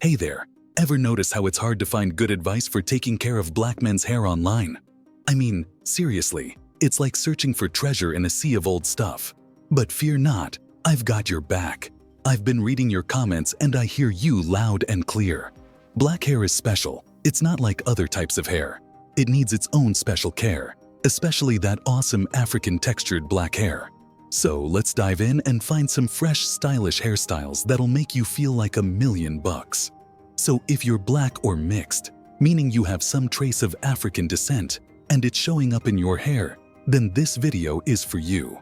Hey there, ever notice how it's hard to find good advice for taking care of black men's hair online? I mean, seriously, it's like searching for treasure in a sea of old stuff. But fear not, I've got your back. I've been reading your comments and I hear you loud and clear. Black hair is special. It's not like other types of hair. It needs its own special care, especially that awesome African textured black hair. So let's dive in and find some fresh, stylish hairstyles that'll make you feel like $1,000,000. So if you're black or mixed, meaning you have some trace of African descent and it's showing up in your hair, then this video is for you.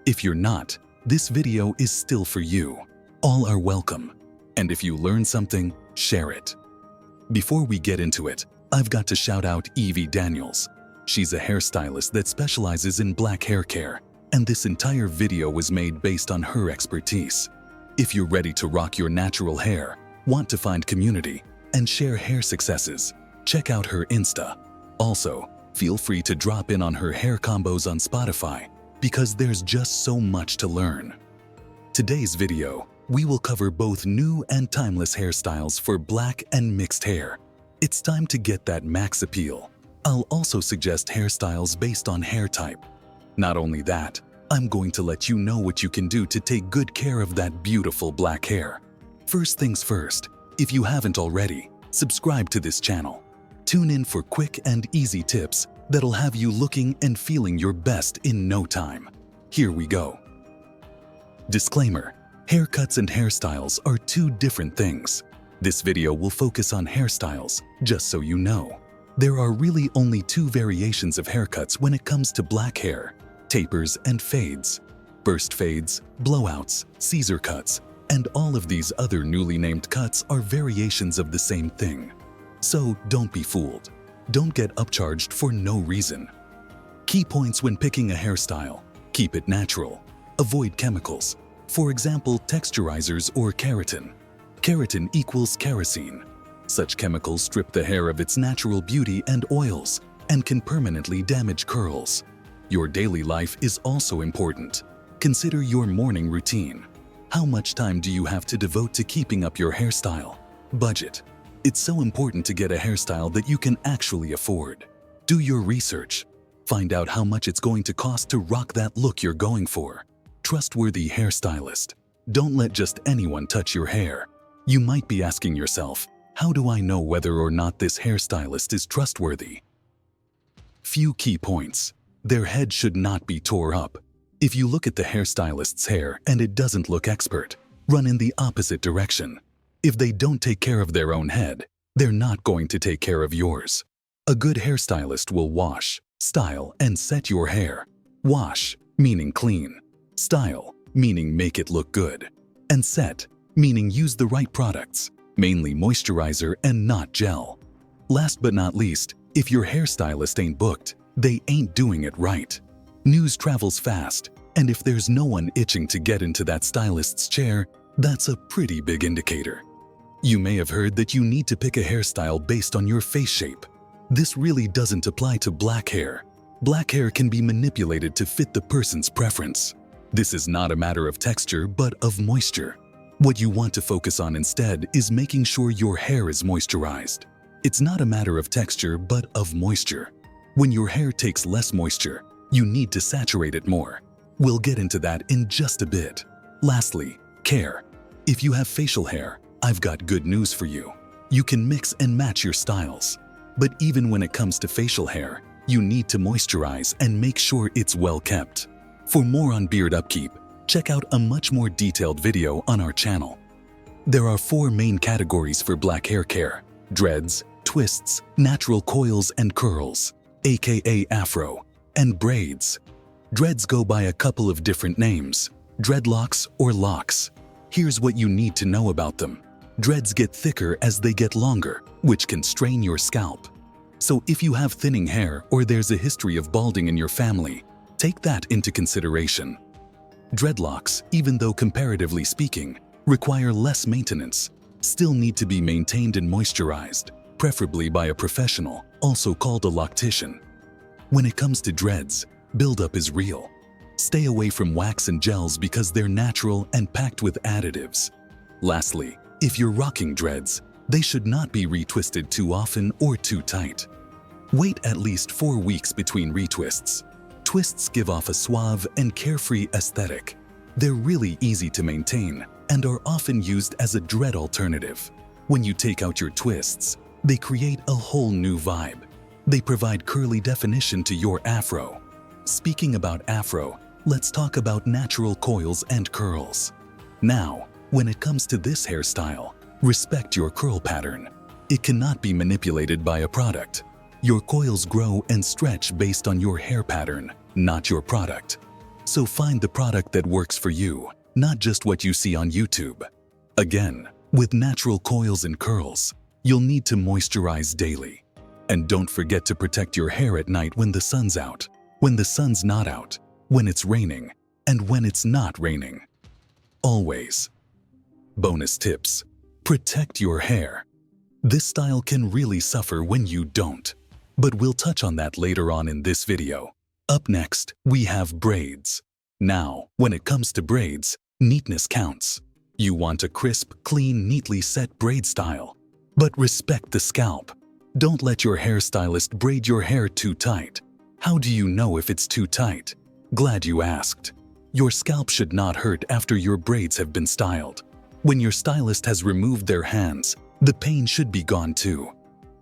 If you're not, this video is still for you. All are welcome. And if you learn something, share it. Before we get into it, I've got to shout out Evie Daniels. She's a hairstylist that specializes in black hair care, and this entire video was made based on her expertise. If you're ready to rock your natural hair, want to find community, and share hair successes, check out her Insta. Also, feel free to drop in on her hair combos on Spotify, because there's just so much to learn. Today's video, we will cover both new and timeless hairstyles for black and mixed hair. It's time to get that max appeal. I'll also suggest hairstyles based on hair type. Not only that, I'm going to let you know what you can do to take good care of that beautiful black hair. First things first, if you haven't already, subscribe to this channel. Tune in for quick and easy tips that'll have you looking and feeling your best in no time. Here we go. Disclaimer: haircuts and hairstyles are two different things. This video will focus on hairstyles, just so you know. There are really only two variations of haircuts when it comes to black hair: tapers and fades. Burst fades, blowouts, Caesar cuts, and all of these other newly named cuts are variations of the same thing. So don't be fooled. Don't get upcharged for no reason. Key points when picking a hairstyle: keep it natural. Avoid chemicals. For example, texturizers or keratin. Keratin equals kerosene. Such chemicals strip the hair of its natural beauty and oils and can permanently damage curls. Your daily life is also important. Consider your morning routine. How much time do you have to devote to keeping up your hairstyle? Budget. It's so important to get a hairstyle that you can actually afford. Do your research. Find out how much it's going to cost to rock that look you're going for. Trustworthy hairstylist. Don't let just anyone touch your hair. You might be asking yourself, how do I know whether or not this hairstylist is trustworthy? Few key points. Their head should not be tore up. If you look at the hairstylist's hair and it doesn't look expert, run in the opposite direction. If they don't take care of their own head, they're not going to take care of yours. A good hairstylist will wash, style, and set your hair. Wash, meaning clean. Style, meaning make it look good. And set, meaning use the right products, mainly moisturizer and not gel. Last but not least, if your hairstylist ain't booked, they ain't doing it right. News travels fast, and if there's no one itching to get into that stylist's chair, that's a pretty big indicator. You may have heard that you need to pick a hairstyle based on your face shape. This really doesn't apply to black hair. Black hair can be manipulated to fit the person's preference. This is not a matter of texture, but of moisture. What you want to focus on instead is making sure your hair is moisturized. It's not a matter of texture, but of moisture. When your hair takes less moisture, you need to saturate it more. We'll get into that in just a bit. Lastly, care. If you have facial hair, I've got good news for you. You can mix and match your styles. But even when it comes to facial hair, you need to moisturize and make sure it's well kept. For more on beard upkeep, check out a much more detailed video on our channel. There are 4 main categories for black hair care: dreads, twists, natural coils and curls, aka afro, and braids. Dreads go by a couple of different names: dreadlocks or locks. Here's what you need to know about them. Dreads get thicker as they get longer, which can strain your scalp. So if you have thinning hair or there's a history of balding in your family, take that into consideration. Dreadlocks, even though comparatively speaking, require less maintenance, still need to be maintained and moisturized, preferably by a professional, also called a loctician. When it comes to dreads, buildup is real. Stay away from wax and gels because they're natural and packed with additives. Lastly, if you're rocking dreads, They should not be retwisted too often or too tight. Wait at least 4 weeks between retwists. Twists give off a suave and carefree aesthetic. They're really easy to maintain and are often used as a dread alternative. When you take out your twists, they create a whole new vibe. They provide curly definition to your afro. Speaking about afro, let's talk about natural coils and curls. Now, when it comes to this hairstyle, respect your curl pattern. It cannot be manipulated by a product. Your coils grow and stretch based on your hair pattern, not your product. So find the product that works for you, not just what you see on YouTube. Again, with natural coils and curls, you'll need to moisturize daily. And don't forget to protect your hair at night when the sun's out, when the sun's not out, when it's raining, and when it's not raining. Always. Bonus tips: protect your hair. This style can really suffer when you don't, but we'll touch on that later on in this video. Up next, we have braids. Now, when it comes to braids, neatness counts. You want a crisp, clean, neatly set braid style. But respect the scalp. Don't let your hairstylist braid your hair too tight. How do you know if it's too tight? Glad you asked. Your scalp should not hurt after your braids have been styled. When your stylist has removed their hands, the pain should be gone too.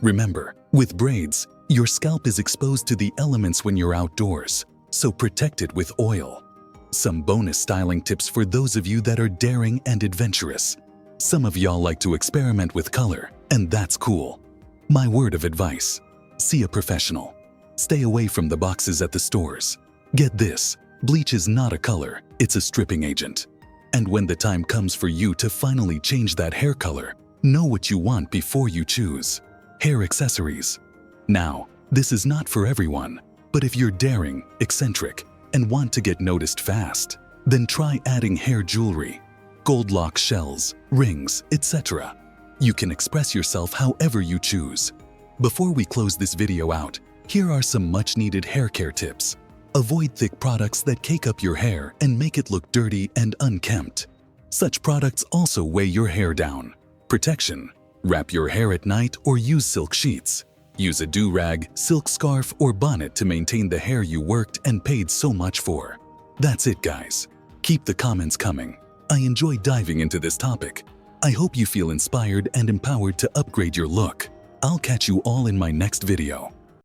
Remember, with braids, your scalp is exposed to the elements when you're outdoors, so protect it with oil. Some bonus styling tips for those of you that are daring and adventurous. Some of y'all like to experiment with color, and that's cool. My word of advice: see a professional. Stay away from the boxes at the stores. Get this, bleach is not a color, it's a stripping agent. And when the time comes for you to finally change that hair color, know what you want before you choose. Hair accessories. Now, this is not for everyone, but if you're daring, eccentric, and want to get noticed fast, then try adding hair jewelry, gold lock shells, rings, etc. You can express yourself however you choose. Before we close this video out, here are some much-needed hair care tips. Avoid thick products that cake up your hair and make it look dirty and unkempt. Such products also weigh your hair down. Protection. Wrap your hair at night or use silk sheets. Use a do-rag, silk scarf, or bonnet to maintain the hair you worked and paid so much for. That's it, guys. Keep the comments coming. I enjoy diving into this topic. I hope you feel inspired and empowered to upgrade your look. I'll catch you all in my next video.